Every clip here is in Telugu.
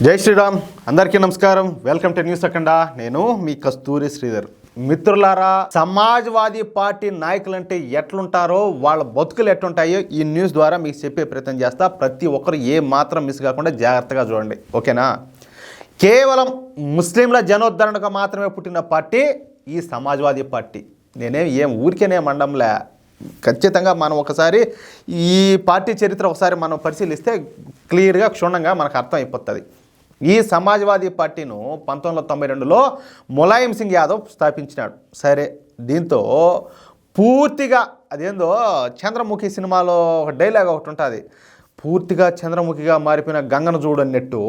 జై శ్రీరామ్. అందరికీ నమస్కారం. వెల్కమ్ టు న్యూస్ అఖండ. నేను మీ కస్తూరి శ్రీధర్. మిత్రులారా, సమాజ్వాదీ పార్టీ నాయకులంటే ఎట్లుంటారో, వాళ్ళ బతుకులు ఎట్లుంటాయో ఈ న్యూస్ ద్వారా మీకు చెప్పే ప్రయత్నం చేస్తా. ప్రతి ఒక్కరు ఏ మాత్రం మిస్ కాకుండా జాగ్రత్తగా చూడండి, ఓకేనా? కేవలం ముస్లింల జనోద్ధరణకు మాత్రమే పుట్టిన పార్టీ ఈ సమాజ్వాదీ పార్టీ. ఏం ఊరికేనే మండంలే. ఖచ్చితంగా మనం ఒకసారి ఈ పార్టీ చరిత్ర ఒకసారి మనం పరిశీలిస్తే క్లియర్గా క్షుణ్ణంగా మనకు అర్థం అయిపోతుంది. ఈ సమాజ్వాదీ పార్టీను 1992లో ములాయం సింగ్ యాదవ్ స్థాపించినాడు. సరే, దీంతో పూర్తిగా అదేందో చంద్రముఖి సినిమాలో ఒక డైలాగ్ ఒకటి ఉంటుంది, పూర్తిగా చంద్రముఖిగా మారిపోయిన గంగను చూడన్నట్టు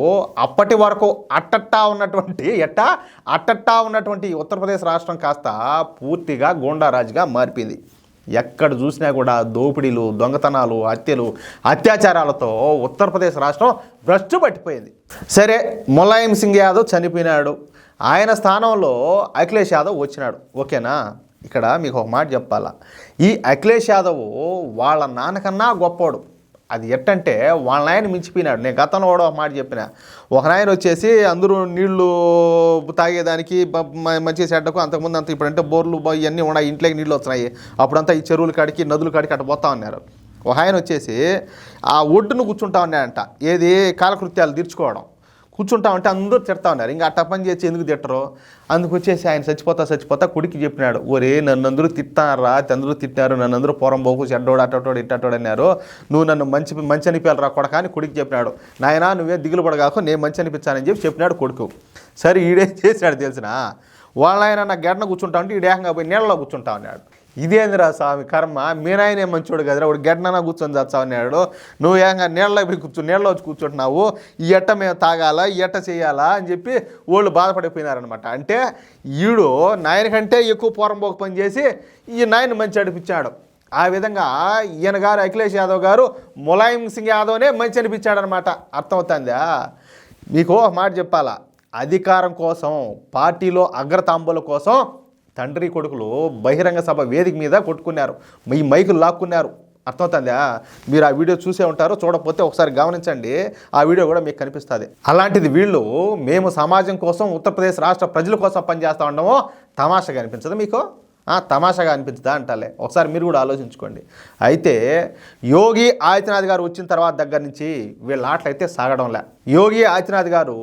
అప్పటి వరకు అట్టట్టా ఉన్నటువంటి ఉత్తరప్రదేశ్ రాష్ట్రం కాస్త పూర్తిగా గూండారాజుగా మారిపోయింది. ఎక్కడ చూసినా కూడా దోపిడీలు, దొంగతనాలు, హత్యలు, అత్యాచారాలతో ఉత్తరప్రదేశ్ రాష్ట్రం భ్రష్టు పట్టిపోయింది. సరే, ములాయం సింగ్ యాదవ్ చనిపోయినాడు. ఆయన స్థానంలో అఖిలేష్ యాదవ్ వచ్చినాడు, ఓకేనా? ఇక్కడ మీకు ఒక మాట చెప్పాలా, ఈ అఖిలేష్ యాదవ్ వాళ్ళ నాన్నకన్నా గొప్పోడు. అది ఎట్టంటే వాళ్ళ నాయన మించిపోయినాడు. నేను గతంలో కూడా ఒక మాట చెప్పిన, ఒక నాయన వచ్చేసి అందరూ నీళ్లు తాగేదానికి మంచి చెడ్డకు అంతకుముందు అంత ఇప్పుడంటే బోర్లు ఇవన్నీ ఉన్నాయి, ఇంట్లోకి నీళ్ళు వస్తున్నాయి. అప్పుడంతా ఈ చెరువుల కాడికి నదుల కాడికి అట్ట పోతా ఉన్నారు. ఒక ఆయన వచ్చేసి ఆ ఒడ్డును కూర్చుంటా ఉన్నాడంట, ఏది కాలకృత్యాలు తీర్చుకోవడం. కూర్చుంటా ఉంటే అందరూ తిడతా ఉన్నారు. ఇంకా అట్ట పని చేసి ఎందుకు తిట్టరు? అందుకు వచ్చేసి ఆయన చచ్చిపోతా కొడుకు చెప్పినాడు, ఒరే నన్ను అందరూ తిట్టారా, అందరూ తిట్టారు, నన్ను అందరూ పొరం పోకు చెడ్డోడు అట్టోడు ఇట్టోడు అన్నారు, నువ్వు నన్ను మంచి అనిపించాలరా కొడక అని కొడుకు చెప్పినాడు. నాయనా నువ్వే దిగులు పడగాకు, నేను మంచి అనిపించానని చెప్పినాడు కొడుకు. సరే, ఈడేం చేశాడు తెలిసిన, వాళ్ళ ఆయన నా గడ్డన కూర్చుంటా ఉంటే ఈడేకంగా పోయి నీళ్ళలో కూర్చుంటా ఉన్నాడు. ఇదేందిరా స్వామి కర్మ, మీ నాయనే మంచోడు కదరా, వాడు గడ్డన కూర్చొని చచ్చా ఉన్నాడు, నువ్వు ఏకంగా నీళ్ళలో పోయి నీళ్ళలో వచ్చి కూర్చుంటున్నావు, ఈ ఎట్ట మేము తాగాలా, ఈ ఎట్ట చేయాలా అని చెప్పి వాళ్ళు బాధపడిపోయినారనమాట. అంటే ఈడు నాయన కంటే ఎక్కువ పోరంబోకు పని చేసి ఈ నాయన మంచి అనిపించాడు. ఆ విధంగా ఈయన గారు అఖిలేష్ యాదవ్ గారు ములాయం సింగ్ యాదవ్నే మంచి అనిపించాడనమాట. అర్థమవుతుందా? మీకు ఒక మాట చెప్పాలా, అధికారం కోసం, పార్టీలో అగ్రతాంబుల కోసం తండ్రి కొడుకులు బహిరంగ సభ వేదిక మీద కొట్టుకున్నారు, ఈ మైకులు లాక్కున్నారు. అర్థమవుతుందా? మీరు ఆ వీడియో చూసే ఉంటారు, చూడకపోతే ఒకసారి గమనించండి, ఆ వీడియో కూడా మీకు కనిపిస్తుంది. అలాంటిది వీళ్ళు మేము సమాజం కోసం, ఉత్తరప్రదేశ్ రాష్ట్ర ప్రజల కోసం పనిచేస్తూ ఉండమో తమాషాగా అనిపించదు మీకు? తమాషాగా అనిపించదా అంటాలే. ఒకసారి మీరు కూడా ఆలోచించుకోండి. అయితే యోగి ఆదిత్యనాథ్ గారు వచ్చిన తర్వాత దగ్గర నుంచి వీళ్ళ ఆటలైతే సాగడంలే. యోగి ఆదిత్యనాథ్ గారు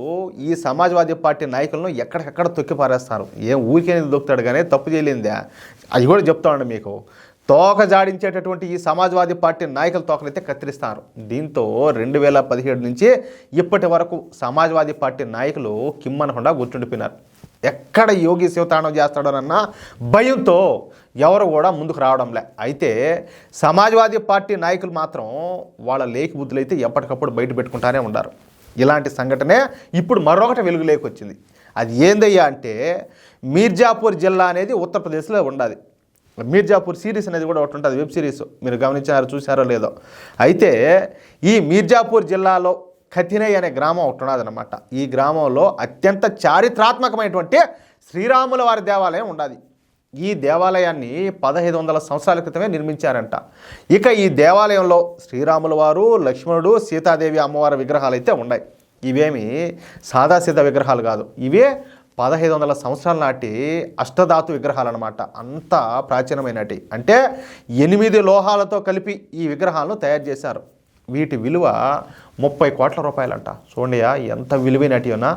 ఈ సమాజ్వాదీ పార్టీ నాయకులను ఎక్కడికెక్కడ తొక్కి పారేస్తారు. ఏం ఊరికే దొక్కుతాడు కానీ తప్పు చేయలేందా? అది కూడా చెప్తా ఉండే మీకు. తోక జాడించేటటువంటి ఈ సమాజ్వాదీ పార్టీ నాయకుల తోకలైతే కత్తిరిస్తారు. దీంతో 2017 నుంచి ఇప్పటి వరకు సమాజ్వాదీ పార్టీ నాయకులు కిమ్మనకుండా గుర్తుండిపోయినారు. ఎక్కడ యోగి శివతాండం చేస్తాడోనన్న భయంతో ఎవరు కూడా ముందుకు రావడంలే. అయితే సమాజ్వాదీ పార్టీ నాయకులు మాత్రం వాళ్ళ లేఖ బుద్ధులు అయితే ఎప్పటికప్పుడు బయట పెట్టుకుంటానే ఉన్నారు. ఇలాంటి సంఘటనే ఇప్పుడు మరొకటి వెలుగులోకి వచ్చింది. అది ఏందయ్యా అంటే, మీర్జాపూర్ జిల్లా అనేది ఉత్తరప్రదేశ్లో ఉండాలి. మీర్జాపూర్ సిరీస్ అనేది కూడా ఒకటి ఉంటుంది, వెబ్ సిరీస్. మీరు గమనించారో చూసారో లేదో. అయితే ఈ మీర్జాపూర్ జిల్లాలో ఖతినై అనే గ్రామం ఒకటి ఉన్నదన్నమాట. ఈ గ్రామంలో అత్యంత చారిత్రాత్మకమైనటువంటి శ్రీరాముల వారి దేవాలయం ఉండాలి. ఈ దేవాలయాన్ని 1500 సంవత్సరాల క్రితమే నిర్మించారంట. ఇక ఈ దేవాలయంలో శ్రీరాముల వారు, లక్ష్మణుడు, సీతాదేవి అమ్మవారి విగ్రహాలు అయితే ఉన్నాయి. ఇవేమి సాదాసీదా విగ్రహాలు కాదు, ఇవే 1500 సంవత్సరాల నాటి అష్టధాతు విగ్రహాలు అనమాట. అంత ప్రాచీనమైనటి. అంటే 8 లోహాలతో కలిపి ఈ విగ్రహాలను తయారు చేశారు. వీటి విలువ 30 కోట్ల రూపాయలంట. చూడండియా ఎంత విలువైనటివనా.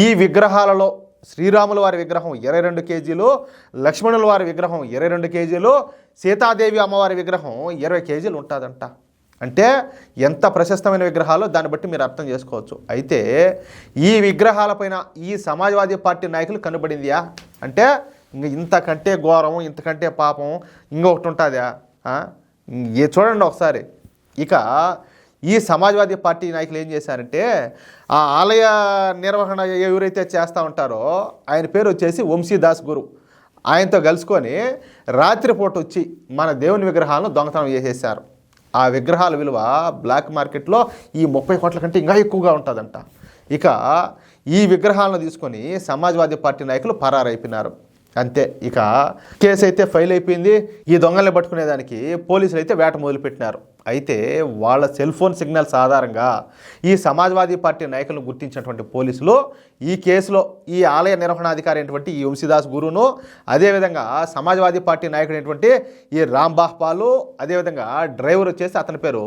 ఈ విగ్రహాలలో శ్రీరాముల వారి విగ్రహం 22 కేజీలు, లక్ష్మణుల వారి విగ్రహం 22 కేజీలు, సీతాదేవి అమ్మవారి విగ్రహం 20 కేజీలు ఉంటుందంట. అంటే ఎంత ప్రశస్తమైన విగ్రహాలు దాన్ని బట్టి మీరు అర్థం చేసుకోవచ్చు. అయితే ఈ విగ్రహాలపైన ఈ సమాజ్వాదీ పార్టీ నాయకులు కనబడిందియా అంటే ఇంతకంటే ఘోరం, ఇంతకంటే పాపం ఇంకొకటి ఉంటుందా? చూడండి ఒకసారి. ఇక ఈ సమాజ్వాదీ పార్టీ నాయకులు ఏం చేశారంటే, ఆ ఆలయ నిర్వహణ ఎవరైతే చేస్తూ ఉంటారో ఆయన పేరు వచ్చేసి వంశీదాస్ గురు. ఆయనతో కలుసుకొని రాత్రిపూట వచ్చి మన దేవుని విగ్రహాలను దొంగతనం చేసేసారు. ఆ విగ్రహాల విలువ బ్లాక్ మార్కెట్లో ఈ 30 కోట్ల కంటే ఇంకా ఎక్కువగా ఉంటుందంట. ఇక ఈ విగ్రహాలను తీసుకొని సమాజ్వాదీ పార్టీ నాయకులు పరారైపోయినారు. అంతే. ఇక కేసు అయితే ఫైల్ అయిపోయింది. ఈ దొంగల్ని పట్టుకునేదానికి పోలీసులు అయితే వేట మొదలుపెట్టినారు. అయితే వాళ్ళ సెల్ ఫోన్ సిగ్నల్స్ ఆధారంగా ఈ సమాజ్వాదీ పార్టీ నాయకులను గుర్తించినటువంటి పోలీసులు ఈ కేసులో ఈ ఆలయ నిర్వహణాధికారి అయినటువంటి ఈ వంశీదాస్ గురును, అదేవిధంగా సమాజ్వాదీ పార్టీ నాయకుడైనటువంటి ఈ రాంబాహ్పాలు, అదేవిధంగా డ్రైవర్ వచ్చేసి అతని పేరు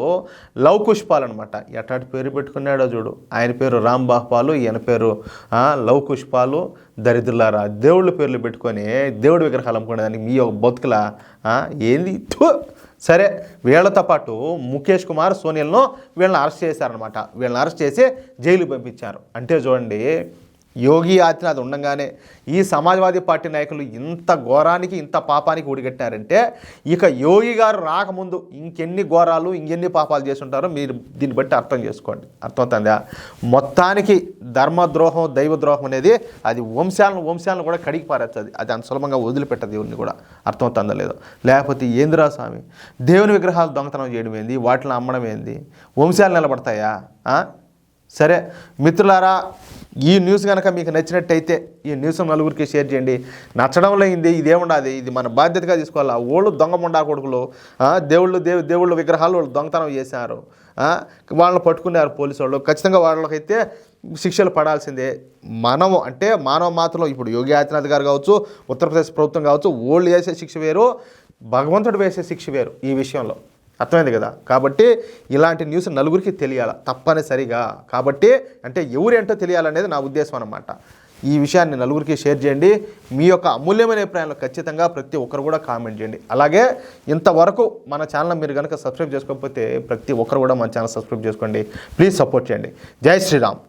లవ్ కుష్పాల్ అనమాట. ఎట్లాంటి పేరు పెట్టుకున్నాడో చూడు. ఆయన పేరు రాంబాహ్పాలు, ఈయన పేరు లవ్ కుష్పాలు. దరిద్రులారా, దేవుళ్ళ పేర్లు పెట్టుకొని దేవుడి విగ్రహాలు అమ్ముకునేదానికి మీ ఒక బతుకుల ఏంది? సరే, వీళ్ళతో పాటు ముఖేష్ కుమార్, సోనియల్ను వీళ్ళని అరెస్ట్ చేశారనమాట. వీళ్ళని అరెస్ట్ చేసి జైలుకి పంపించారు. అంటే చూడండి, యోగి ఆదిత్యనాథ్ ఉండగానే ఈ సమాజ్వాదీ పార్టీ నాయకులు ఇంత ఘోరానికి, ఇంత పాపానికి ఒడిగట్టారంటే ఇక యోగి గారు రాకముందు ఇంకెన్ని ఘోరాలు, ఇంకెన్ని పాపాలు చేస్తుంటారో మీరు దీన్ని బట్టి అర్థం చేసుకోండి. అర్థమవుతుందా? మొత్తానికి ధర్మద్రోహం, దైవద్రోహం అనేది అది వంశాలను కూడా కడిగి పారేస్తుంది. అది అంత సులభంగా వదిలిపెట్టదు దేవుడిని కూడా. అర్థమవుతుందా లేదో? లేకపోతే ఏందిరా స్వామి, దేవుని విగ్రహాలు దొంగతనం చేయడం ఏంది, వాటిని అమ్మడం ఏంది, వంశాలు నిలబడతాయా? సరే మిత్రులారా, ఈ న్యూస్ కనుక మీకు నచ్చినట్టయితే ఈ న్యూస్ నలుగురికి షేర్ చేయండి. నచ్చడంలో ఇదేముండదు, ఇది మన బాధ్యతగా తీసుకోవాలి. ఓళ్ళు దొంగ ముండా కొడుకులు, దేవుళ్ళు విగ్రహాలు వాళ్ళు దొంగతనం చేశారు, వాళ్ళని పట్టుకున్నారు పోలీసు వాళ్ళు. ఖచ్చితంగా వాళ్ళకైతే శిక్షలు పడాల్సిందే. మనము అంటే మానవ మాత్రలో ఇప్పుడు యోగి ఆదిత్యనాథ్ గారు కావచ్చు, ఉత్తరప్రదేశ్ ప్రభుత్వం కావచ్చు, ఓళ్ళు వేసే శిక్ష వేరు, భగవంతుడు వేసే శిక్ష వేరు ఈ విషయంలో. అర్థమైంది కదా? కాబట్టి ఇలాంటి న్యూస్ నలుగురికి తెలియాలి తప్పనిసరిగా. కాబట్టి అంటే ఎవరేంటో తెలియాలనేది నా ఉద్దేశం అన్నమాట. ఈ విషయాన్ని నలుగురికి షేర్ చేయండి. మీ యొక్క అమూల్యమైన అభిప్రాయాలు ఖచ్చితంగా ప్రతి ఒక్కరు కూడా కామెంట్ చేయండి. అలాగే ఇంతవరకు మన ఛానల్ మీరు కనుక సబ్స్క్రైబ్ చేసుకోకపోతే ప్రతి ఒక్కరు కూడా మన ఛానల్ సబ్స్క్రైబ్ చేసుకోండి. ప్లీజ్ సపోర్ట్ చేయండి. జై శ్రీరామ్.